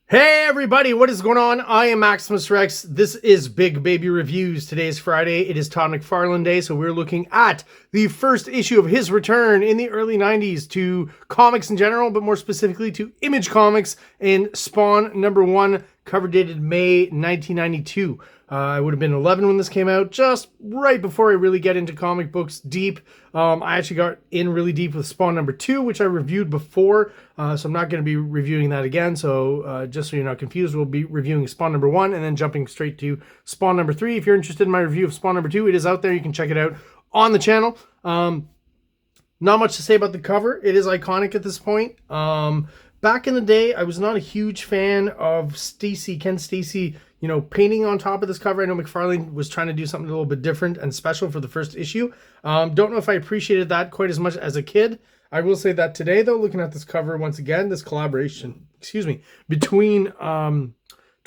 Hey everybody, what is going on? I am Maximus Rex. This is Big Baby Reviews. Today is Friday. It is Todd McFarlane Day, so we're looking at the first issue of his return in the early 90s to comics in general, but more specifically to Image Comics in Spawn #1, cover dated May 1992. I would have been 11 when this came out, just right before I really get into comic books deep. I actually got in really deep with Spawn #2, which I reviewed before, so I'm not going to be reviewing that again. So just so you're not confused, we'll be reviewing Spawn #1 and then jumping straight to Spawn #3. If you're interested in my review of Spawn #2, it is out there. You can check it out on the channel. Not much to say about the cover. It is iconic at this point. Back in the day, I was not a huge fan of Ken Stacy, painting on top of this cover. I know McFarlane was trying to do something a little bit different and special for the first issue. Don't know if I appreciated that quite as much as a kid. I will say that today, though, looking at this cover once again, this collaboration, between Todd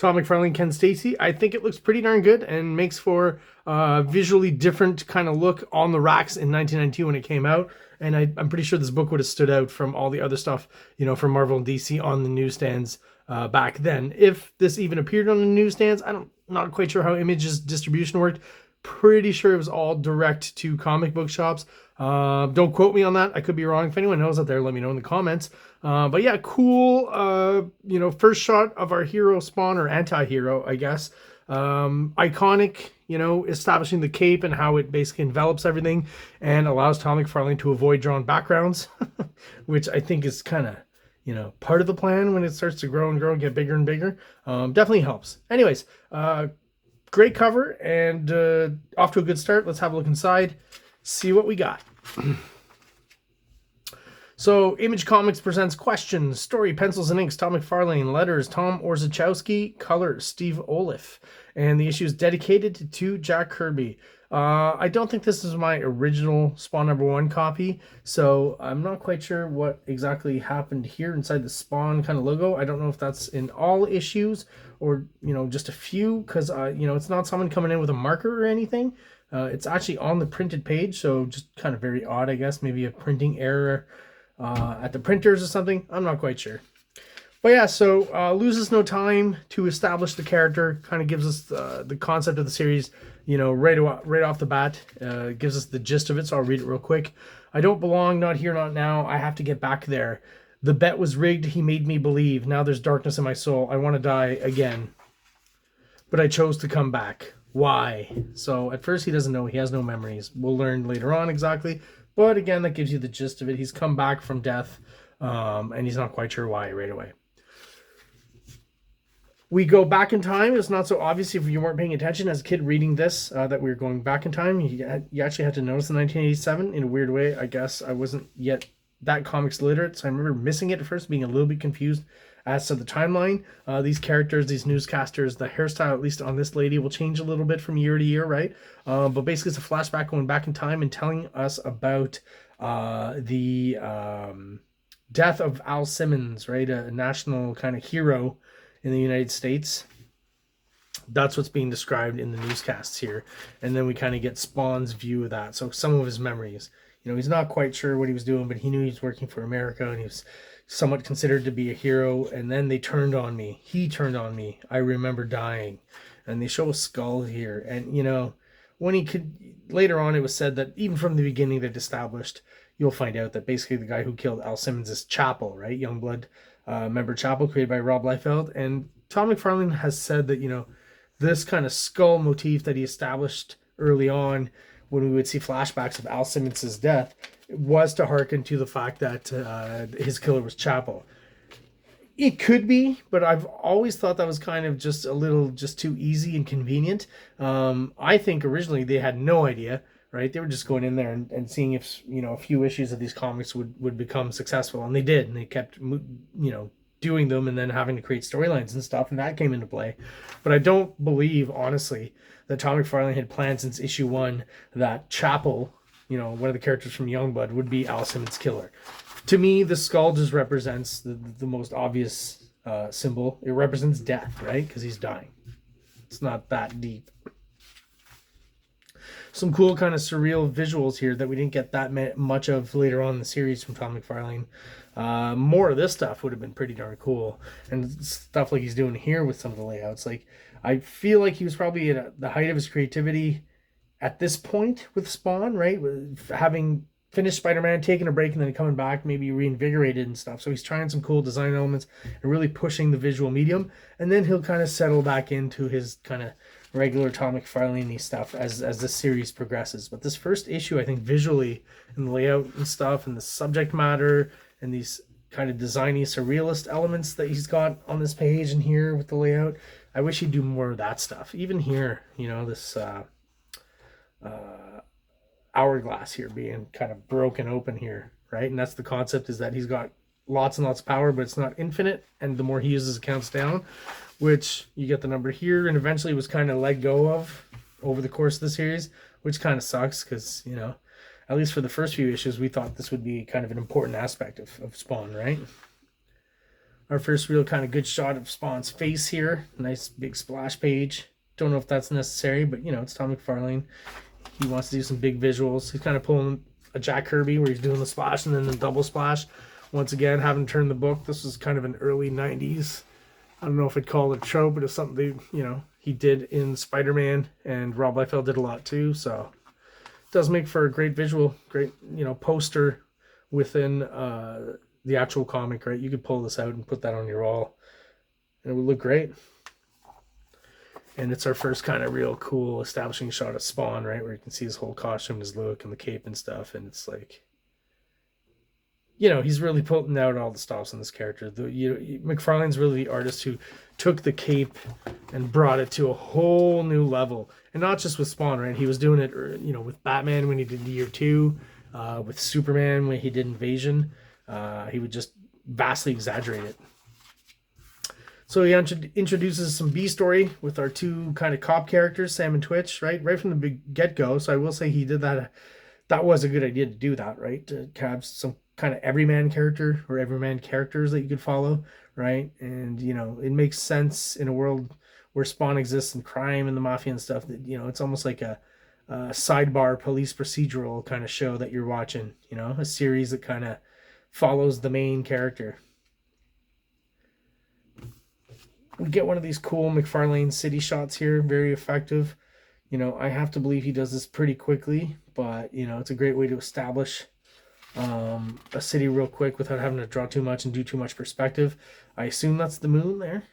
McFarlane and Ken Stacy, I think it looks pretty darn good and makes for a visually different kind of look on the racks in 1992 when it came out. And I'm pretty sure this book would have stood out from all the other stuff, from Marvel and DC on the newsstands back then. If this even appeared on the newsstands, not quite sure how Image's distribution worked. Pretty sure it was all direct to comic book shops. Don't quote me on that. I could be wrong. If anyone knows out there, let me know in the comments. But yeah, cool, first shot of our hero Spawn, or anti-hero, I guess. Iconic, establishing the cape and how it basically envelops everything and allows Todd McFarlane to avoid drawn backgrounds, which I think is kind of, part of the plan when it starts to grow and get bigger and bigger. Definitely helps. Anyways, great cover and off to a good start. Let's have a look inside, see what we got. So, Image Comics presents questions, story, pencils and inks, Todd McFarlane, letters, Tom Orzechowski, colors, Steve Oliff, and the issue is dedicated to Jack Kirby. I don't think this is my original Spawn #1 copy, so I'm not quite sure what exactly happened here inside the Spawn kind of logo. I don't know if that's in all issues or, just a few, because, it's not someone coming in with a marker or anything. It's actually on the printed page, so just kind of very odd, I guess. Maybe a printing error at the printers or something. I'm not quite sure. But yeah, so loses no time to establish the character. Kind of gives us the concept of the series, right off the bat. Gives us the gist of it, so I'll read it real quick. I don't belong, not here, not now. I have to get back there. The bet was rigged. He made me believe. Now there's darkness in my soul. I want to die again. But I chose to come back. Why? So at first he doesn't know. He has no memories. We'll learn later on exactly. But again, that gives you the gist of it. He's come back from death, and he's not quite sure why right away. We go back in time. It's not so obvious if you weren't paying attention as a kid reading this that we were going back in time. You actually had to notice the 1987 in a weird way. I guess I wasn't yet that comics literate, so I remember missing it at first, being a little bit confused as to the timeline. These characters, these newscasters, the hairstyle, at least on this lady, will change a little bit from year to year, right? But basically it's a flashback going back in time and telling us about the death of Al Simmons, right? A national kind of hero in the United States. That's what's being described in the newscasts here. And then we kind of get Spawn's view of that. So some of his memories. He's not quite sure what he was doing, but he knew he was working for America and he was somewhat considered to be a hero. And then they turned on me. He turned on me. I remember dying. And they show a skull here. And, when he could, later on it was said that even from the beginning they'd established, you'll find out that basically the guy who killed Al Simmons is Chapel, right? Youngblood member Chapel, created by Rob Liefeld. And Todd McFarlane has said that, this kind of skull motif that he established early on when we would see flashbacks of Al Simmons' death was to hearken to the fact that his killer was Chapel. It could be, but I've always thought that was kind of just a little too easy and convenient. I think originally they had no idea, right? They were just going in there and seeing if, a few issues of these comics would become successful. And they did. And they kept, doing them and then having to create storylines and stuff. And that came into play. But I don't believe, honestly, that Todd McFarlane had planned since issue 1 that Chapel, one of the characters from Youngblood, would be Al Simmons' killer. To me, the skull just represents the most obvious symbol. It represents death, right? Because he's dying. It's not that deep. Some cool kind of surreal visuals here that we didn't get that much of later on in the series from Todd McFarlane. More of this stuff would have been pretty darn cool, and stuff like he's doing here with some of the layouts. Like, I feel like he was probably at the height of his creativity at this point with Spawn, right? With having finished Spider-Man, taking a break, and then coming back, maybe reinvigorated and stuff. So he's trying some cool design elements and really pushing the visual medium, and then he'll kind of settle back into his kind of regular Todd McFarlane-y stuff as this series progresses. But this first issue, I think visually and the layout and stuff and the subject matter and these kind of designy surrealist elements that he's got on this page and here with the layout, I wish he'd do more of that stuff. Even here, you know, this hourglass here being kind of broken open here, right? And that's the concept, is that he's got lots and lots of power, but it's not infinite, and the more he uses, it counts down, which you get the number here, and eventually was kind of let go of over the course of the series, which kind of sucks because, you know, at least for the first few issues, we thought this would be kind of an important aspect of Spawn, right? Our first real kind of good shot of Spawn's face here. Nice big splash page. Don't know if that's necessary, but, you know, it's Todd McFarlane. He wants to do some big visuals. He's kind of pulling a Jack Kirby where he's doing the splash and then the double splash. Once again, having turned the book, this was kind of an early 90s. I don't know if I'd call it a trope, but it's something that, you know, he did in Spider-Man, and Rob Liefeld did a lot too. So it does make for a great visual, great, you know, poster within the actual comic, right? You could pull this out and put that on your wall, and it would look great. And it's our first kind of real cool establishing shot of Spawn, right? Where you can see his whole costume, his look, and the cape and stuff. And it's like, you know, he's really putting out all the stops on this character. McFarlane's really the artist who took the cape and brought it to a whole new level. And not just with Spawn, right? He was doing it, you know, with Batman when he did Year 2, with Superman when he did Invasion. He would just vastly exaggerate it. So he introduces some B story with our two kind of cop characters, Sam and Twitch, right? Right from the big get-go. So I will say he did that. That was a good idea to do that, right? To have some kind of everyman character or everyman characters that you could follow, right? And, you know, it makes sense in a world where Spawn exists and crime and the mafia and stuff, that, you know, it's almost like a sidebar police procedural kind of show that you're watching, you know, a series that kind of follows the main character. We get one of these cool McFarlane city shots here, very effective. You know, I have to believe he does this pretty quickly, but, you know, it's a great way to establish a city real quick without having to draw too much and do too much perspective. I assume that's the moon there.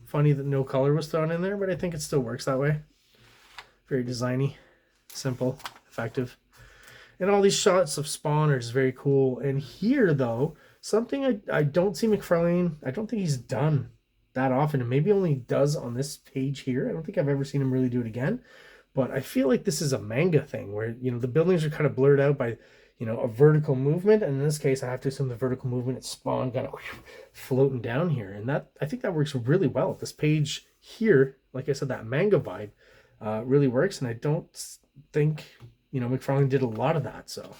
Funny that no color was thrown in there, but I think it still works that way. Very designy, simple, effective. And all these shots of Spawn are just very cool. And here, though, something I don't see McFarlane, I don't think he's done that often, and maybe only does on this page here. I don't think I've ever seen him really do it again, but I feel like this is a manga thing where, you know, the buildings are kind of blurred out by, you know, a vertical movement, and in this case I have to assume the vertical movement is Spawn kind of floating down here, and that, I think that works really well. This page here, like I said, that manga vibe really works, and I don't think, you know, McFarlane did a lot of that. So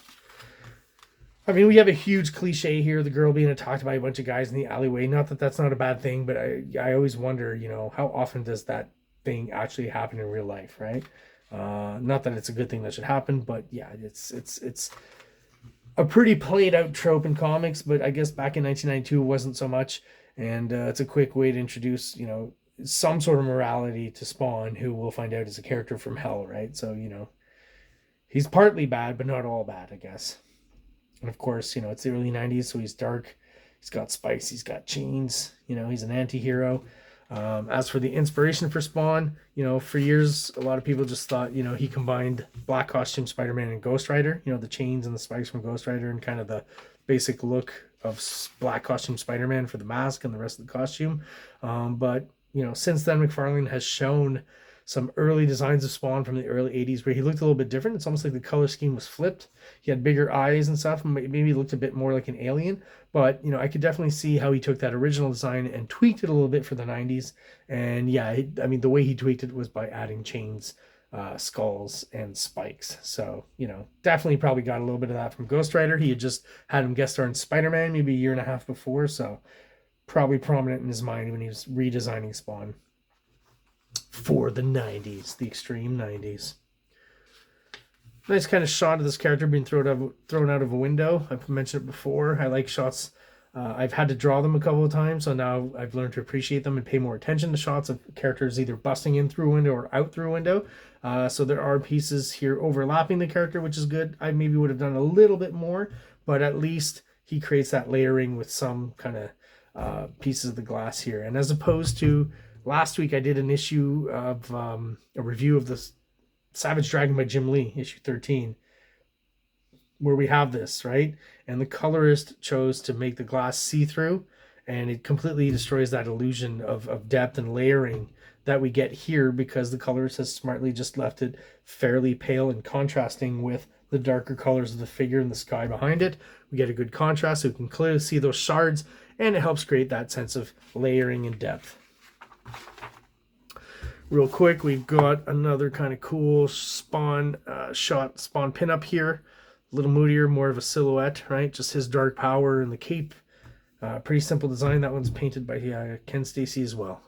I mean, we have a huge cliche here, the girl being attacked by a bunch of guys in the alleyway. Not that that's not a bad thing, but I always wonder, you know, how often does that thing actually happen in real life, right? Not that it's a good thing that should happen, but yeah, it's a pretty played out trope in comics, but I guess back in 1992 it wasn't so much, and it's a quick way to introduce, you know, some sort of morality to Spawn, who we'll find out is a character from hell, right? So, you know, he's partly bad, but not all bad, I guess. And of course, you know, it's the early 90s, so he's dark. He's got spikes. He's got chains. You know, he's an anti-hero. As for the inspiration for Spawn, you know, for years, a lot of people just thought, you know, he combined black costume Spider-Man and Ghost Rider. You know, the chains and the spikes from Ghost Rider and kind of the basic look of black costume Spider-Man for the mask and the rest of the costume. But, you know, since then, McFarlane has shown some early designs of Spawn from the early 80s where he looked a little bit different. It's almost like the color scheme was flipped. He had bigger eyes and stuff. Maybe he looked a bit more like an alien. But, you know, I could definitely see how he took that original design and tweaked it a little bit for the 90s. And yeah, I mean, the way he tweaked it was by adding chains, skulls, and spikes. So, you know, definitely probably got a little bit of that from Ghost Rider. He had just had him guest star in Spider-Man maybe a year and a half before. So probably prominent in his mind when he was redesigning Spawn for the 90s, the extreme 90s. Nice kind of shot of this character being thrown out of a window. I've mentioned it before. I like shots. I've had to draw them a couple of times, so now I've learned to appreciate them and pay more attention to shots of characters either busting in through a window or out through a window. So there are pieces here overlapping the character, which is good. I maybe would have done a little bit more, but at least he creates that layering with some kind of pieces of the glass here. And as opposed to last week, I did an issue of a review of this Savage Dragon by Jim Lee, issue 13, where we have this, right? And the colorist chose to make the glass see-through, and it completely destroys that illusion of depth and layering that we get here because the colorist has smartly just left it fairly pale and contrasting with the darker colors of the figure and the sky behind it. We get a good contrast so we can clearly see those shards, and it helps create that sense of layering and depth. Real quick, we've got another kind of cool Spawn shot, Spawn pinup here. A little moodier, more of a silhouette, right? Just his dark power and the cape. Pretty simple design. That one's painted by Ken Stacy as well.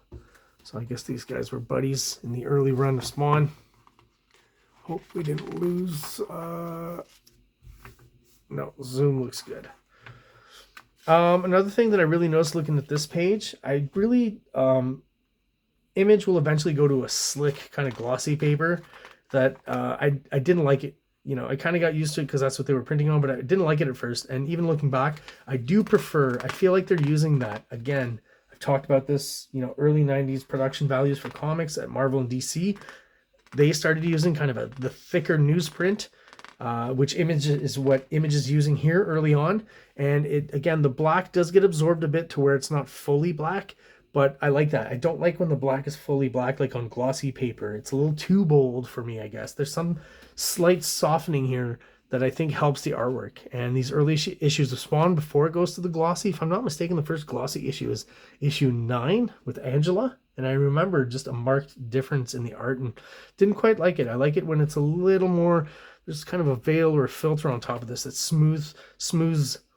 So I guess these guys were buddies in the early run of Spawn. Hope we didn't lose. No, zoom looks good. Another thing that I really noticed looking at this page, I really... Image will eventually go to a slick kind of glossy paper that I didn't like it. You know, I kind of got used to it because that's what they were printing on, but I didn't like it at first. And even looking back, I do prefer, I feel like they're using that. Again, I've talked about this, you know, early 90s production values for comics at Marvel and DC. They started using kind of the thicker newsprint, which Image is what Image is using here early on. And it, again, the black does get absorbed a bit to where it's not fully black. But I like that. I don't like when the black is fully black, like on glossy paper. It's a little too bold for me, I guess. There's some slight softening here that I think helps the artwork. And these early issues of Spawn, before it goes to the glossy, if I'm not mistaken, the first glossy issue is issue 9 with Angela. And I remember just a marked difference in the art and didn't quite like it. I like it when it's a little more, there's kind of a veil or a filter on top of this that smooths,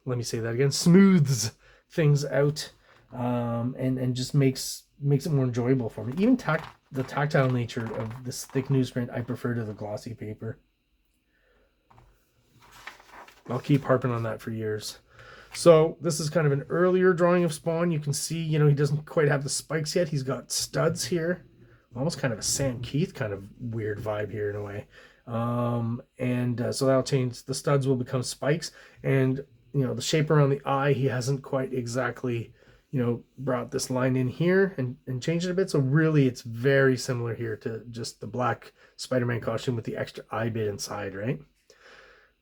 let me say that again, smooths things out. And just makes it more enjoyable for me. Even the tactile nature of this thick newsprint I prefer to the glossy paper. I'll keep harping on that for years. So this is kind of an earlier drawing of Spawn. You can see, you know, he doesn't quite have the spikes yet. He's got studs here. Almost kind of a Sam Keith kind of weird vibe here in a way. So that'll change. The studs will become spikes. And, you know, the shape around the eye, he hasn't quite exactly... you know, brought this line in here and changed it a bit. So really it's very similar here to just the black Spider-Man costume with the extra eye bit inside, right?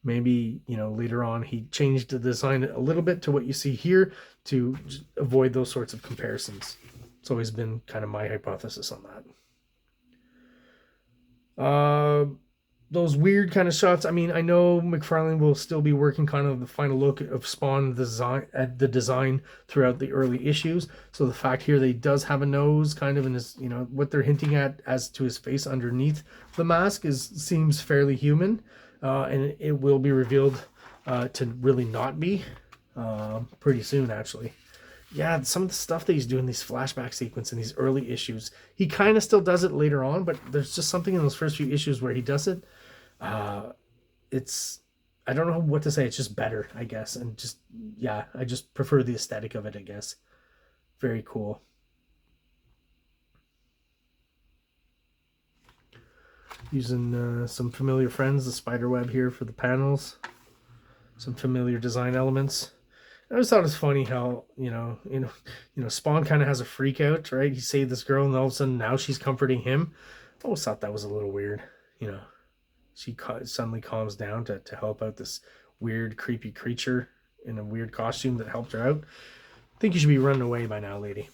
Maybe, you know, later on he changed the design a little bit to what you see here to avoid those sorts of comparisons. It's always been kind of my hypothesis on that. Those weird kind of shots. I mean, I know McFarlane will still be working kind of the final look of Spawn design at the design throughout the early issues. So the fact here that he does have a nose kind of in his, you know, what they're hinting at as to his face underneath the mask seems fairly human. And it will be revealed to really not be pretty soon, actually. Yeah, some of the stuff that he's doing, these flashback sequence in these early issues, he kind of still does it later on, but there's just something in those first few issues where he does it. It's, I don't know what to say. It's just better, I guess. And just, yeah, I just prefer the aesthetic of it, I guess. Very cool. Using some familiar friends, the spider web here for the panels. Some familiar design elements. I just thought it was funny how, you know, Spawn kind of has a freak out, right? He saved this girl and all of a sudden now she's comforting him. I always thought that was a little weird, you know. She suddenly calms down to help out this weird, creepy creature in a weird costume that helped her out. I think you should be running away by now, lady.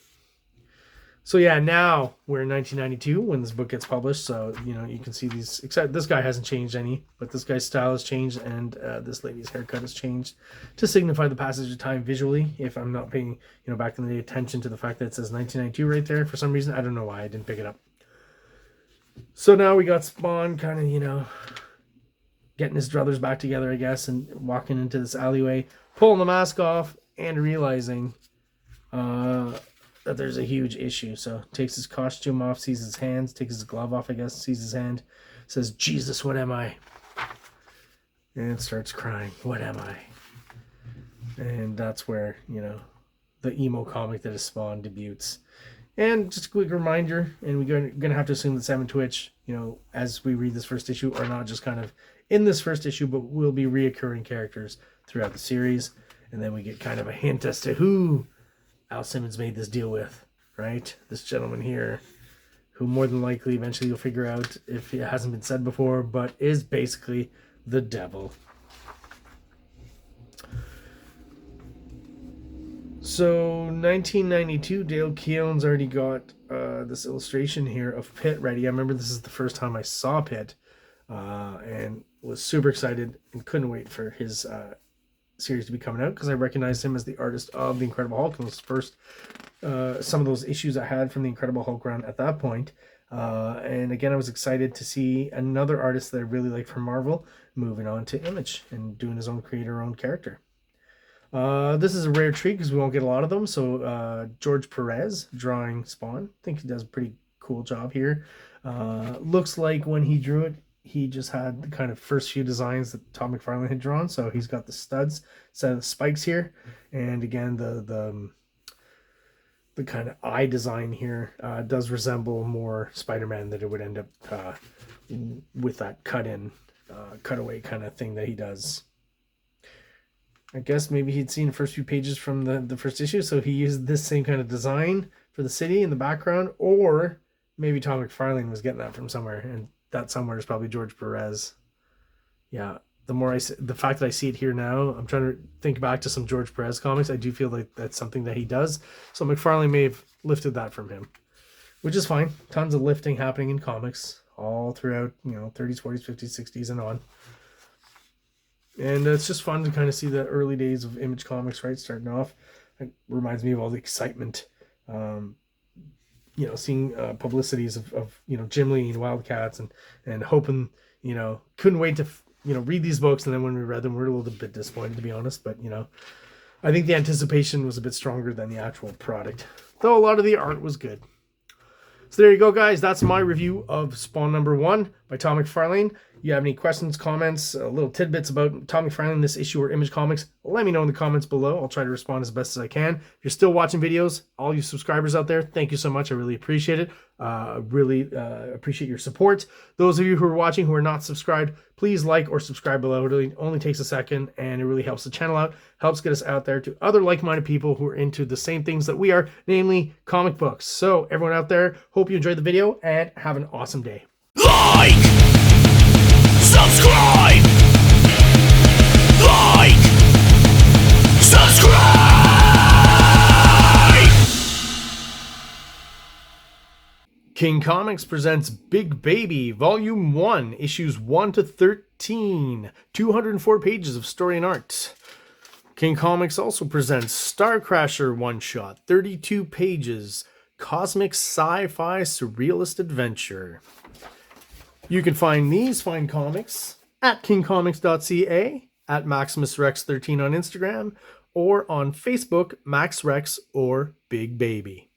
So yeah, now we're in 1992 when this book gets published. So, you know, you can see these, except this guy hasn't changed any, but this guy's style has changed and this lady's haircut has changed to signify the passage of time visually. If I'm not paying, you know, back in the day attention to the fact that it says 1992 right there for some reason. I don't know why I didn't pick it up. So now we got Spawn kind of, you know, getting his druthers back together, I guess, and walking into this alleyway, pulling the mask off and realizing that there's a huge issue. So takes his costume off, sees his hands, takes his glove off, I guess, sees his hand, says, Jesus, what am I? and starts crying. What am I? And that's where, you know, the emo comic that has spawned debuts. And just a quick reminder, and we're going to have to assume that Sam and Twitch, you know, as we read this first issue, are not just kind of in this first issue, but will be reoccurring characters throughout the series. And then we get kind of a hint as to who Al Simmons made this deal with, right? This gentleman here, who more than likely eventually you'll figure out, if it hasn't been said before, but is basically the devil. So 1992, Dale Keown's already got this illustration here of Pitt ready. I remember this is the first time I saw Pitt, and was super excited and couldn't wait for his series to be coming out, because I recognized him as the artist of the Incredible Hulk, and those first some of those issues I had from the Incredible Hulk run at that point. And again, I was excited to see another artist that I really like from Marvel moving on to Image and doing his own creator-owned character. This is a rare treat because we won't get a lot of them. So George Perez drawing Spawn. I think he does a pretty cool job here. Looks like when he drew it, he just had the kind of first few designs that Todd McFarlane had drawn. So he's got the studs, set of the spikes here, and again the kind of eye design here does resemble more Spider-Man than it would end up with that cutaway kind of thing that he does. I guess maybe he'd seen the first few pages from the first issue, so he used this same kind of design for the city in the background, or maybe Todd McFarlane was getting that from somewhere, and that somewhere is probably George Perez. Yeah, the fact that I see it here now, I'm trying to think back to some George Perez comics. I do feel like that's something that he does, so McFarlane may have lifted that from him, which is fine. Tons of lifting happening in comics all throughout, you know, 30s, 40s, 50s, 60s, and on. And it's just fun to kind of see the early days of Image Comics, right? Starting off. It reminds me of all the excitement, you know, seeing publicities of you know, Jim Lee and Wildcats, and hoping, you know, couldn't wait to, you know, read these books. And then when we read them, we were a little bit disappointed, to be honest. But, you know, I think the anticipation was a bit stronger than the actual product, though a lot of the art was good. So there you go, guys. That's my review of Spawn #1 by Todd McFarlane. You have any questions, comments, little tidbits about Todd McFarlane, this issue, or Image Comics, let me know in the comments below. I'll try to respond as best as I can. If you're still watching videos, all you subscribers out there, thank you so much. I really appreciate it. Really appreciate your support. Those of you who are watching who are not subscribed, please like or subscribe below. It really only takes a second, and it really helps the channel out, helps get us out there to other like-minded people who are into the same things that we are, namely comic books. So everyone out there, hope you enjoyed the video, and have an awesome day. Like! Subscribe! Like! Subscribe! King Comics presents Big Baby, Volume 1, Issues 1 to 13, 204 pages of story and art. King Comics also presents Star Crasher one-shot, 32 pages, cosmic sci-fi surrealist adventure. You can find these fine comics at kingcomics.ca, at MaximusRex13 on Instagram, or on Facebook, MaxRex or Big Baby.